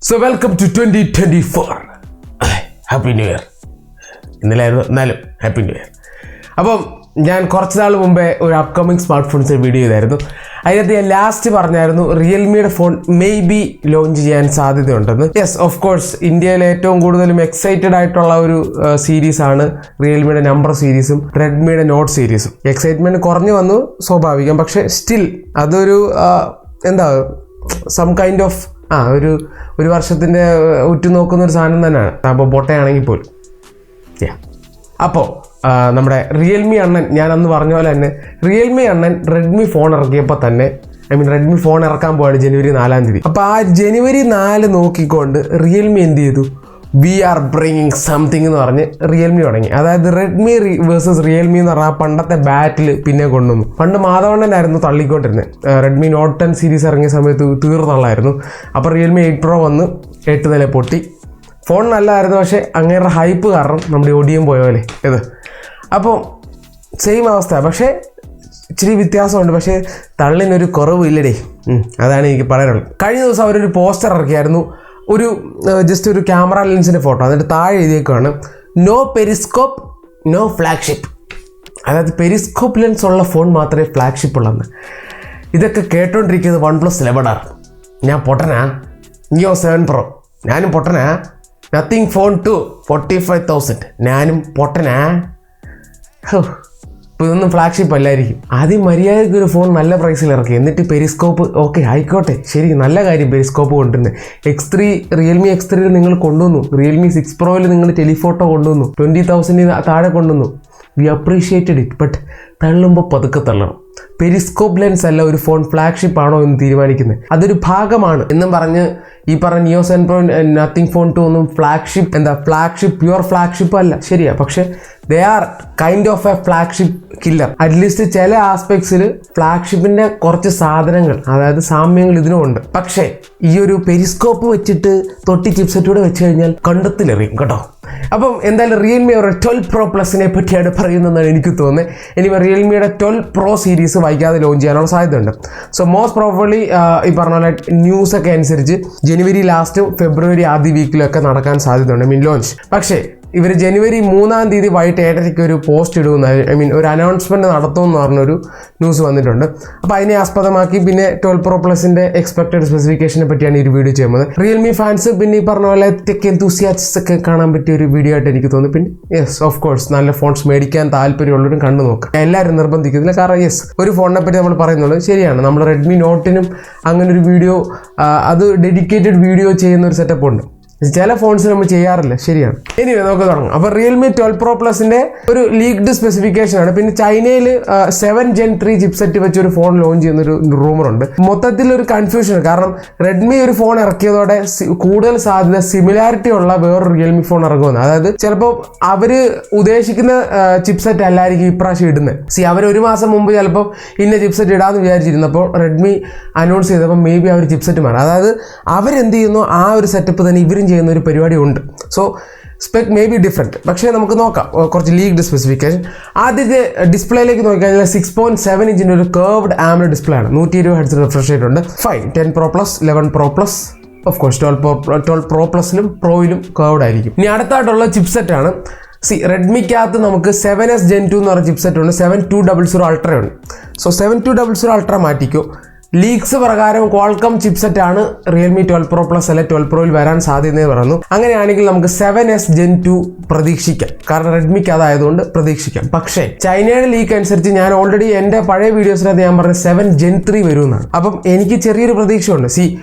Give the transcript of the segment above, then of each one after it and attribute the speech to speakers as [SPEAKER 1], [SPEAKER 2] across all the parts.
[SPEAKER 1] So welcome to 2024. Happy new year. ഇന്നലായിരുന്നു, എന്നാലും happy new year. അപ്പം ഞാൻ കുറച്ച് നാൾ മുമ്പേ ഒരു അപ്കമിങ് സ്മാർട്ട് ഫോൺസിൻ്റെ വീഡിയോ ചെയ്തായിരുന്നു. അതിനകത്ത് ഞാൻ ലാസ്റ്റ് പറഞ്ഞായിരുന്നു റിയൽമിയുടെ ഫോൺ മേ ബി ലോഞ്ച് ചെയ്യാൻ സാധ്യതയുണ്ടെന്ന്. യെസ്, ഓഫ് കോഴ്സ് ഇന്ത്യയിലെ ഏറ്റവും കൂടുതലും എക്സൈറ്റഡ് ആയിട്ടുള്ള ഒരു സീരീസാണ് റിയൽമിയുടെ നമ്പർ സീരീസും റെഡ്മിയുടെ നോട്ട് സീരീസും. എക്സൈറ്റ്മെൻറ്റ് കുറഞ്ഞു വന്നു, സ്വാഭാവികം. പക്ഷേ സ്റ്റിൽ അതൊരു എന്താ സം കൈൻഡ് ഓഫ് ഒരു വർഷത്തിൻ്റെ ഉറ്റുനോക്കുന്ന ഒരു സാധനം തന്നെയാണ്. അപ്പോൾ പൊട്ടയാണെങ്കിൽ പോലും. അപ്പോൾ നമ്മുടെ റിയൽമി അണ്ണൻ, ഞാൻ അന്ന് പറഞ്ഞ പോലെ തന്നെ റിയൽമി അണ്ണൻ റെഡ്മി ഫോൺ ഇറക്കിയപ്പോൾ തന്നെ റെഡ്മി ഫോൺ ഇറക്കാൻ പോവാണ് ജനുവരി 4-ാം തീയതി. അപ്പോൾ ആ ജനുവരി 4 നോക്കിക്കൊണ്ട് റിയൽമി എന്ത് ചെയ്തു? വി ആർ ബ്രിങ്ങിങ് സംതിങ് എന്ന് പറഞ്ഞ് റിയൽമി തുടങ്ങി. അതായത് റെഡ്മി വേഴ്സസ് റിയൽമി എന്ന് പറഞ്ഞാൽ ആ പണ്ടത്തെ ബാറ്റിൽ പിന്നെ കൊണ്ടുവന്നു. പണ്ട് മാധവണ്ണനായിരുന്നു തള്ളിക്കൊണ്ടിരുന്നത്. റെഡ്മി നോട്ട് 10 സീരീസ് ഇറങ്ങിയ സമയത്ത് തീർന്നുള്ളായിരുന്നു. അപ്പോൾ റിയൽമി 8 Pro വന്ന് 8 നില പൊട്ടി. ഫോൺ നല്ലതായിരുന്നു, പക്ഷേ അങ്ങേരുടെ ഹൈപ്പ് കാരണം നമ്മുടെ ഒടിയും പോയ പോലെ ഇത്. അപ്പോൾ സെയിം അവസ്ഥ, പക്ഷേ ഇച്ചിരി വ്യത്യാസമുണ്ട്. പക്ഷേ തള്ളിനൊരു കുറവില്ലടേ. അതാണ് എനിക്ക് പറയാനുള്ളത്. കഴിഞ്ഞ ദിവസം അവരൊരു പോസ്റ്റർ ഇറക്കിയായിരുന്നു. ജസ്റ്റ് ഒരു ക്യാമറ ലെൻസിൻ്റെ ഫോട്ടോ. എന്നിട്ട് താഴെ എഴുതിയേക്കാണ് നോ പെരിസ്കോപ്പ് നോ ഫ്ലാഗ്ഷിപ്പ്. അതായത് പെരിസ്കോപ്പ് ലെൻസ് ഉള്ള ഫോൺ മാത്രമേ ഫ്ലാഗ്ഷിപ്പ് ഉള്ളെന്ന്. ഇതൊക്കെ കേട്ടോണ്ടിരിക്കുന്നത് OnePlus 11R. ഞാൻ പൊട്ടനാ. Neo 7 Pro ഞാനും പൊട്ടനാ. നത്തിങ് ഫോൺ 2 45,000 ഞാനും പൊട്ടനാ. ഇപ്പോൾ ഇതൊന്നും ഫ്ലാഗ്ഷിപ്പ് അല്ലായിരിക്കും. ആദ്യം മര്യാദയ്ക്ക് ഒരു ഫോൺ നല്ല പ്രൈസിൽ ഇറക്കി, എന്നിട്ട് പെരിസ്കോപ്പ് ഓക്കെ ആയിക്കോട്ടെ, ശരി, നല്ല കാര്യം പെരിസ്കോപ്പ് കൊണ്ടുവരുന്നത്. റിയൽമി X3 നിങ്ങൾ കൊണ്ടുവന്നു. റിയൽമി 6 Proയിൽ നിങ്ങൾ ടെലിഫോട്ടോ കൊണ്ടുവന്നു. 20,000 താഴെ കൊണ്ടുവന്നു. We appreciated it. ബട്ട് തള്ളുമ്പോൾ പതുക്കെ തള്ളണം. പെരിസ്കോപ്പ് ലെൻസ് അല്ല ഒരു ഫോൺ ഫ്ലാഗ്ഷിപ്പ് ആണോ എന്ന് തീരുമാനിക്കുന്നത്. അതൊരു ഭാഗമാണ് എന്നും പറഞ്ഞ് ഈ പറഞ്ഞ Neo 7 Pro നത്തിങ് ഫോൺ 2 ഒന്നും ഫ്ലാഗ്ഷിപ്പ് പ്യുവർ ഫ്ലാഗ്ഷിപ്പ് അല്ല, ശരിയാ. പക്ഷെ they are kind of A flagship killer. At least ചില ആസ്പെക്ട്സിൽ ഫ്ലാഗ്ഷിപ്പിന്റെ കുറച്ച് സാധനങ്ങൾ, അതായത് സാമ്യങ്ങൾ ഇതിനുമുണ്ട്. പക്ഷേ ഈ ഒരു പെരിസ്കോപ്പ് വെച്ചിട്ട് തൊട്ടി ചിപ്സെറ്റൂടെ വെച്ച് കഴിഞ്ഞാൽ കണ്ടത്തിലെറിയും കേട്ടോ. അപ്പം എന്തായാലും റിയൽമി ഒരു 12 Pro Plusനെ പറ്റിയാണ് പറയുന്നതെന്നാണ് എനിക്ക് തോന്നുന്നത്. ഇനി റിയൽമിയുടെ 12 Pro സീരീസ് വൈകാതെ ലോഞ്ച് ചെയ്യാനുള്ള സാധ്യതയുണ്ട്. സോ മോസ്റ്റ് പ്രോബബ്ലി ഈ പറഞ്ഞ പോലെ ന്യൂസൊക്കെ അനുസരിച്ച് ജനുവരി ലാസ്റ്റും ഫെബ്രുവരി ആദ്യ വീക്കിലൊക്കെ നടക്കാൻ സാധ്യതയുണ്ട് ലോഞ്ച്. പക്ഷേ ഇവർ ജനുവരി 3-ാം തീയതി വൈകിട്ട് 7:30 ഒരു പോസ്റ്റ് ഇടുമെന്ന്, ഒരു അനൗൺസ്മെൻറ്റ് നടത്തുമെന്ന് പറഞ്ഞൊരു ന്യൂസ് വന്നിട്ടുണ്ട്. അപ്പോൾ അതിനെ ആസ്പദമാക്കി പിന്നെ 12 Pro Plusന്റെ എക്സ്പെക്റ്റഡ് സ്പെസിഫിക്കേഷനെ പറ്റിയാണ് ഈ ഒരു വീഡിയോ ചെയ്യുന്നത്. റിയൽമി ഫാൻസ് പിന്നെ ഈ പറഞ്ഞ പോലെ ടെക് എന്തൂസിയാസ്റ്റ്സ് ഒക്കെ കാണാൻ പറ്റിയ ഒരു വീഡിയോ ആയിട്ട് എനിക്ക് തോന്നി. പിന്നെ യെസ്, ഓഫ് കോഴ്സ് നല്ല ഫോൺസ് മേടിക്കാൻ താല്പര്യമുള്ളവരും കണ്ടു നോക്കുക. എല്ലാവരും നിർബന്ധിക്കുന്നില്ല. കാരണം യെസ്, ഒരു ഫോണിനെ പറ്റി നമ്മൾ പറയുന്നുള്ളൂ, ശരിയാണ്. നമ്മൾ റെഡ്മി നോട്ടിനും അങ്ങനെ ഒരു വീഡിയോ, അത് ഡെഡിക്കേറ്റഡ് വീഡിയോ ചെയ്യുന്ന ഒരു സെറ്റപ്പ് ഉണ്ട്. ചില ഫോൺസ് നമ്മൾ ചെയ്യാറില്ല, ശരിയാണ്. ഇനി നമുക്ക് തുടങ്ങാം. അപ്പോൾ റിയൽമി 12 Pro Plusന്റെ ഒരു ലീക്ഡ് സ്പെസിഫിക്കേഷൻ ആണ്. പിന്നെ ചൈനയിൽ 7 Gen 3 ചിപ്സെറ്റ് വെച്ച് ഒരു ഫോൺ ലോഞ്ച് ചെയ്യുന്നൊരു റൂമറുണ്ട്. മൊത്തത്തിലൊരു കൺഫ്യൂഷൻ. കാരണം റെഡ്മി ഒരു ഫോൺ ഇറക്കിയതോടെ കൂടുതൽ സാധ്യത സിമിലാരിറ്റി ഉള്ള വേറൊരു റിയൽമി ഫോൺ ഇറങ്ങുമെന്ന്. അതായത് ചിലപ്പോൾ അവർ ഉദ്ദേശിക്കുന്ന ചിപ്സെറ്റ് അല്ലായിരിക്കും ഇപ്രാവശ്യം ഇടുന്നത്. അവർ ഒരു മാസം മുമ്പ് ചിലപ്പോൾ ഇന്ന ചിപ്സെറ്റ് ഇടാമെന്ന് വിചാരിച്ചിരുന്നപ്പോൾ റെഡ്മി അനൗൺസ് ചെയ്തപ്പോൾ മേ ബി അവർ ചിപ്സെറ്റ് മാറും. അതായത് അവരെന്ത് ചെയ്യുന്നു ആ ഒരു സെറ്റപ്പ് തന്നെ ഇവരും ചെയ്യുന്ന ഒരു പരിപാടി ഉണ്ട്. So spec may be different. പക്ഷേ നമുക്ക് നോക്കാം കുറച്ച് ലീക്ഡ് സ്പെസിഫിക്കേഷൻ. ആദ്യത്തെ ഡിസ്പ്ലേയിലേക്ക് നോക്കിക്കഴിഞ്ഞാൽ 6.7 ഇഞ്ചിൻ്റെ ഒരു കർവ്ഡ് AMOLED ഡിസ്പ്ലേ ആണ്. 120 Hz റിഫ്രഷ് റേറ്റ് ഉണ്ട്. Fine. 10 Pro Plus, 11 Pro Plus, of course 12 Pro Plusലും പ്രോയിലും കർവ്ഡ് ആയിരിക്കും. ഇനി അടുത്തായിട്ടുള്ള ചിപ്സെറ്റ് ആണ്. റെഡ്മിക്കകത്ത് നമുക്ക് 7S Gen 2 എന്ന് പറഞ്ഞ ചിപ്സെറ്റ് ഉണ്ട്. 7200 Ultra ഉണ്ട്. So 7200 Ultra മാറ്റിക്കോ. ലീക്സ് പ്രകാരം ക്വാൾകം ചിപ്സെറ്റ് ആണ് റിയൽമി 12 Pro Plus അല്ലെ 12 Proയിൽ വരാൻ സാധ്യതയെന്ന് പറയുന്നു. അങ്ങനെയാണെങ്കിൽ നമുക്ക് 7S Gen 2 പ്രതീക്ഷിക്കാം. കാരണം റെഡ്മിക്ക് അതായതുകൊണ്ട് പ്രതീക്ഷിക്കാം. പക്ഷേ ചൈനയുടെ ലീക്ക് അനുസരിച്ച് ഞാൻ ഓൾറെഡി എൻ്റെ പഴയ വീഡിയോസിനകത്ത് ഞാൻ പറഞ്ഞ 7 Gen 3 വരുമെന്നാണ്. അപ്പം എനിക്ക് ചെറിയൊരു പ്രതീക്ഷയുണ്ട്.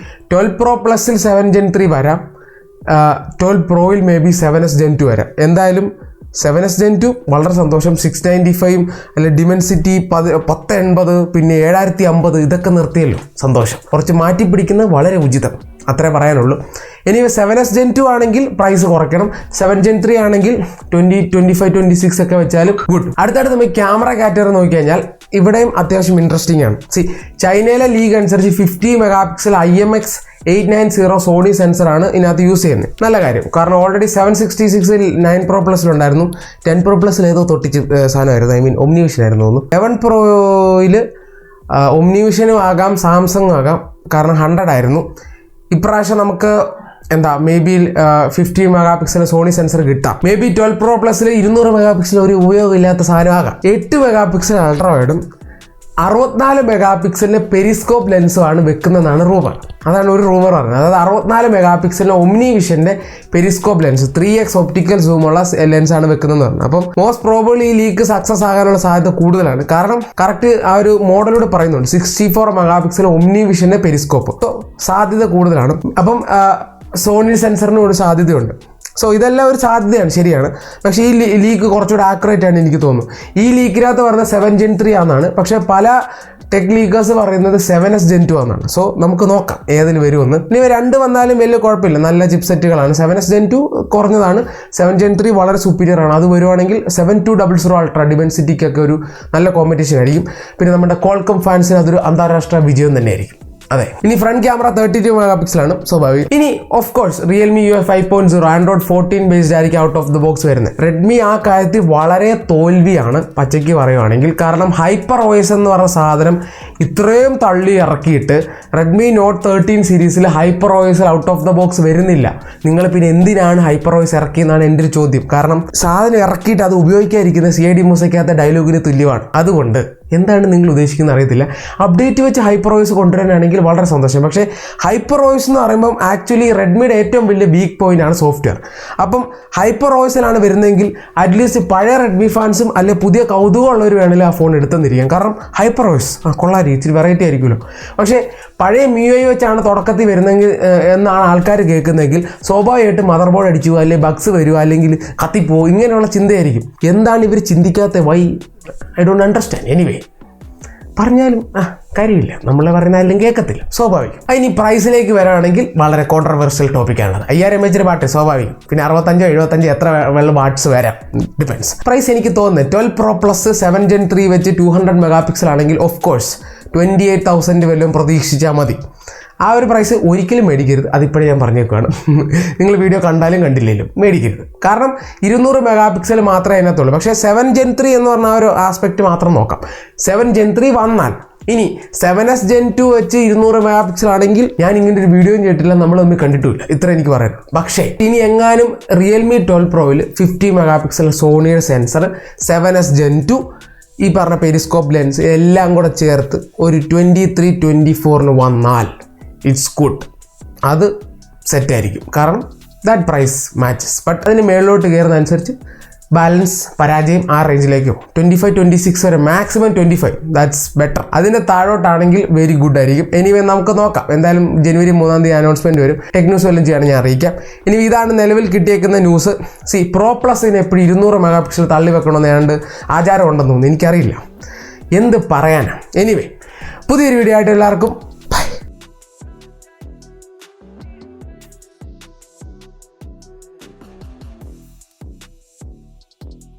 [SPEAKER 1] 12 Pro Plusൽ 7 Gen 3 വരാം. 12 Proയിൽ മേ ബി 7S Gen 2 വരാം. എന്തായാലും 7S Gen 2 വളരെ സന്തോഷം. 695 അല്ലെ ഡിമെൻസിറ്റി 1080 പിന്നെ 7050 ഇതൊക്കെ നിർത്തിയല്ലോ, സന്തോഷം. കുറച്ച് മാറ്റി പിടിക്കുന്നത് വളരെ ഉചിതം, അത്രേ പറയാനുള്ളൂ. ഇനി 7S Gen 2 ആണെങ്കിൽ പ്രൈസ് കുറയ്ക്കണം. 7 Gen 3 ആണെങ്കിൽ 20, 25, 26 ഒക്കെ വെച്ചാലും ഗുഡ്. അടുത്തടുത്ത് നമുക്ക് ക്യാമറ കാറ്റഗറി നോക്കിക്കഴിഞ്ഞാൽ ഇവിടെയും അത്യാവശ്യം ഇൻട്രസ്റ്റിംഗ് ആണ്. ചൈനയിലെ ലീഗ് അനുസരിച്ച് 50 MP IMX890 സോണി സെൻസറാണ് ഇതിനകത്ത് യൂസ് ചെയ്യുന്നത്. നല്ല കാര്യം. കാരണം ഓൾറെഡി 766 9 Pro Plusലുണ്ടായിരുന്നു. 10 Pro Plusൽ ഏതോ തൊട്ടിച്ച് സാധനമായിരുന്നു, ഒംനിവിഷൻ ആയിരുന്നു തോന്നുന്നു. 11 Proയിൽ ഒംനിവിഷനും ആകാം സാംസങ്ങും ആകാം, കാരണം 100 ആയിരുന്നു. ഇപ്രാവശ്യം നമുക്ക് എന്താ maybe 50 mega pixel Sony sensor കിട്ടാം. Maybe 12 Pro Plus 200 megapixel ഒരു ഉപയോഗമില്ലാത്ത സാധനമാകാം. 8 മെഗാ പിക്സൽ അൾട്രാ വൈഡും 64 മെഗാ പിക്സലിന്റെ പെരിസ്കോപ്പ് ലെൻസുമാണ് വെക്കുന്നതാണ് റൂമർ. അതാണ് ഒരു റൂമർ പറഞ്ഞത്. അതായത് 64 മെഗാ പിക്സലിന്റെ ഒമ്നി വിഷന്റെ പെരിസ്കോപ്പ് ലെൻസ് 3x ഒപ്റ്റിക്കൽ സൂമുള്ള ലെൻസാണ് വെക്കുന്നതെന്ന് പറഞ്ഞു. അപ്പം മോസ്റ്റ് പ്രോബബ്ലി ഈ ലീക്ക് സക്സസ് ആകാനുള്ള സാധ്യത കൂടുതലാണ്. കാരണം കറക്റ്റ് ആ ഒരു മോഡലൂടെ പറയുന്നുണ്ട് 64 മെഗാ പിക്സൽ ഒമ്നി വിഷന്റെ പെരിസ്കോപ്പ്. സാധ്യത കൂടുതലാണ്. അപ്പം സോണി സെൻസറിന് ഒരു സാധ്യതയുണ്ട്. സോ ഇതെല്ലാം ഒരു സാധ്യതയാണ്, ശരിയാണ്. പക്ഷേ ഈ ലീക്ക് കുറച്ചുകൂടെ ആക്യുറേറ്റ് ആണ് എനിക്ക് തോന്നുന്നു. ഈ ലീക്കിനകത്ത് പറഞ്ഞ 7 Gen 3 ആണെന്നാണ്. പക്ഷേ പല ടെക് ലീക്കേഴ്സ് പറയുന്നത് 7S Gen 2 ആണെന്നാണ്. സോ നമുക്ക് നോക്കാം ഏതിൽ വരുമെന്ന്. ഇനി 2 വന്നാലും വലിയ കുഴപ്പമില്ല, നല്ല ചിപ്സെറ്റുകളാണ്. 7S Gen 2 കുറഞ്ഞതാണ്, 7 Gen 3 വളരെ സുപ്പീരിയർ ആണ്. അത് വരുവാണെങ്കിൽ 7200 അൾട്രാ ഡിമെൻസിറ്റിക്കൊക്കെ ഒരു നല്ല കോമ്പറ്റീഷൻ ആയിരിക്കും. പിന്നെ നമ്മുടെ കോൾക്കം ഫാൻസിന് അതൊരു അന്താരാഷ്ട്ര വിജയം തന്നെയായിരിക്കും. അതെ. ഇനി ഫ്രണ്ട് ക്യാമറ 32 മെഗാ പിക്സലാണ് സ്വാഭാവികം. ഇനി of course Realme UI 5.0 Android 14 based ആയിരിക്കും ഔട്ട് ഓഫ് ദ ബോക്സ് വരുന്നത്. റെഡ്മി ആ കാര്യത്തിൽ വളരെ തോൽവിയാണ് പച്ചയ്ക്ക് പറയുവാണെങ്കിൽ. കാരണം ഹൈപ്പർ OS എന്ന് പറഞ്ഞ സാധനം ഇത്രയും തള്ളി ഇറക്കിയിട്ട് റെഡ്മി നോട്ട് 13 സീരീസിൽ hyper OS out of the box വരുന്നില്ല. നിങ്ങൾ പിന്നെ എന്തിനാണ് ഹൈപ്പർ OS ഇറക്കിയെന്നാണ് എൻ്റെ ഒരു ചോദ്യം. കാരണം സാധനം ഇറക്കിയിട്ട് അത് ഉപയോഗിക്കാതിരിക്കുന്ന CID മൂസയ്ക്കകത്ത ഡയലോഗിന് തുല്യമാണ്. അതുകൊണ്ട് എന്താണ് നിങ്ങൾ ഉദ്ദേശിക്കുന്നത് അറിയത്തില്ല. അപ്ഡേറ്റ് വെച്ച് ഹൈപ്പർ OS കൊണ്ടുവരാനാണെങ്കിൽ വളരെ സന്തോഷം. പക്ഷേ ഹൈപ്പർ OS എന്ന് പറയുമ്പം ആക്ച്വലി റെഡ്മിയുടെ ഏറ്റവും വലിയ വീക്ക് പോയിന്റ് ആണ് സോഫ്റ്റ്വെയർ. അപ്പം ഹൈപ്പർ OSലാണ് വരുന്നതെങ്കിൽ അറ്റ്ലീസ്റ്റ് പഴയ റെഡ്മി ഫാൻസും അല്ലെ പുതിയ കൗതുകമുള്ളവർ വേണമെങ്കിൽ ആ ഫോൺ എടുത്തെന്നിരിക്കാം. കാരണം ഹൈപ്പർ OS കൊള്ളാരി ഇച്ചിരി വെറൈറ്റി ആയിരിക്കുമല്ലോ. പക്ഷേ പഴയ MIUI വെച്ചാണ് തുടക്കത്തിൽ വരുന്നതെങ്കിൽ എന്നാണ് ആൾക്കാർ കേൾക്കുന്നതെങ്കിൽ സ്വാഭാവികമായിട്ട് മദർ ബോർഡ് അടിച്ചു, അല്ലെങ്കിൽ ബഗ്സ് വരുമോ, അല്ലെങ്കിൽ കത്തിപ്പോവും, ഇങ്ങനെയുള്ള ചിന്തയായിരിക്കും. എന്താണ് ഇവർ ചിന്തിക്കാത്ത? Why I don't understand. Anyway പറഞ്ഞാലും കാര്യമില്ല, നമ്മൾ പറയുന്നാലും കേൾക്കത്തില്ല, സ്വാഭാവികം. ഇനി പ്രൈസിലേക്ക് വരാണെങ്കിൽ വളരെ കോൺട്രവേഴ്സ്യൽ ടോപ്പിക്കാണത്. 5000 mAh ബാറ്ററി സ്വാഭാവികം. പിന്നെ 65 75 എത്ര വെള്ള വാട്ട്സ് വരാം, ഡിപ്പെൻസ്. പ്രൈസ് എനിക്ക് തോന്നുന്നത് 12 Pro Plus 7 Gen 3 വെച്ച് 200 മെഗാ പിക്സൽ ആണെങ്കിൽ ഓഫ് കോഴ്സ് 28,000 വല്ലതും പ്രതീക്ഷിച്ചാൽ മതി. ആ ഒരു പ്രൈസ് ഒരിക്കലും മേടിക്കരുത്. അതിപ്പോഴേ ഞാൻ പറഞ്ഞേക്കുവാണ്. നിങ്ങൾ വീഡിയോ കണ്ടാലും കണ്ടില്ലെങ്കിലും മേടിക്കരുത്. കാരണം 200 മെഗാ പിക്സൽ മാത്രമേ അതിനകത്തുള്ളൂ. പക്ഷേ 7 Gen 3 എന്ന് പറഞ്ഞ ആ ഒരു ആസ്പെക്റ്റ് മാത്രം നോക്കാം. 7 Gen 3 വന്നാൽ ഇനി 7S Gen 2 വെച്ച് 200 മെഗാ പിക്സൽ ആണെങ്കിൽ ഞാൻ ഇങ്ങനെ ഒരു വീഡിയോയും കേട്ടില്ല, നമ്മൾ തമ്മിൽ കണ്ടിട്ടുമില്ല. ഇത്ര എനിക്ക് പറയാനുള്ളൂ. പക്ഷേ ഇനി എങ്ങാനും റിയൽമി 12 Proയിൽ 50 മെഗാ പിക്സൽ സോണിയുടെ സെൻസർ, 7S Gen 2, ഈ പറഞ്ഞ പെരിസ്കോപ്പ് ലെൻസ് എല്ലാം കൂടെ ചേർത്ത് ഒരു 23-24 വന്നാൽ ഇറ്റ്സ് ഗുഡ്. അത് സെറ്റായിരിക്കും. കാരണം ദാറ്റ് പ്രൈസ് മാച്ചസ്. ബട്ട് അതിന് മേളിലോട്ട് കയറുന്നതനുസരിച്ച് ബാലൻസ് പരാജയം ആ റേഞ്ചിലേക്ക് പോകും. 25-26 വരെ, മാക്സിമം 25, ദാറ്റ്സ് ബെറ്റർ. അതിൻ്റെ താഴോട്ടാണെങ്കിൽ വെരി ഗുഡ് ആയിരിക്കും. എനിവേ നമുക്ക് നോക്കാം. എന്തായാലും ജനുവരി 3 അനൗൺസ്മെൻറ്റ് വരും. ടെക് ന്യൂസ് വല്ലതും ചെയ്യുകയാണ്, ഞാൻ അറിയിക്കാം. ഇനി ഇതാണ് നിലവിൽ കിട്ടിയേക്കുന്ന ന്യൂസ്. Pro Plusന് എപ്പോഴും 200 മെഗാ പിക്സൽ തള്ളി വെക്കണമെന്ന് ഏതാണ്ട് ആചാരം ഉണ്ടെന്ന് തോന്നുന്നു. എനിക്കറിയില്ല, എന്ത് പറയാനാണ്. എനിവേ പുതിയൊരു വീഡിയോ ആയിട്ട് എല്ലാവർക്കും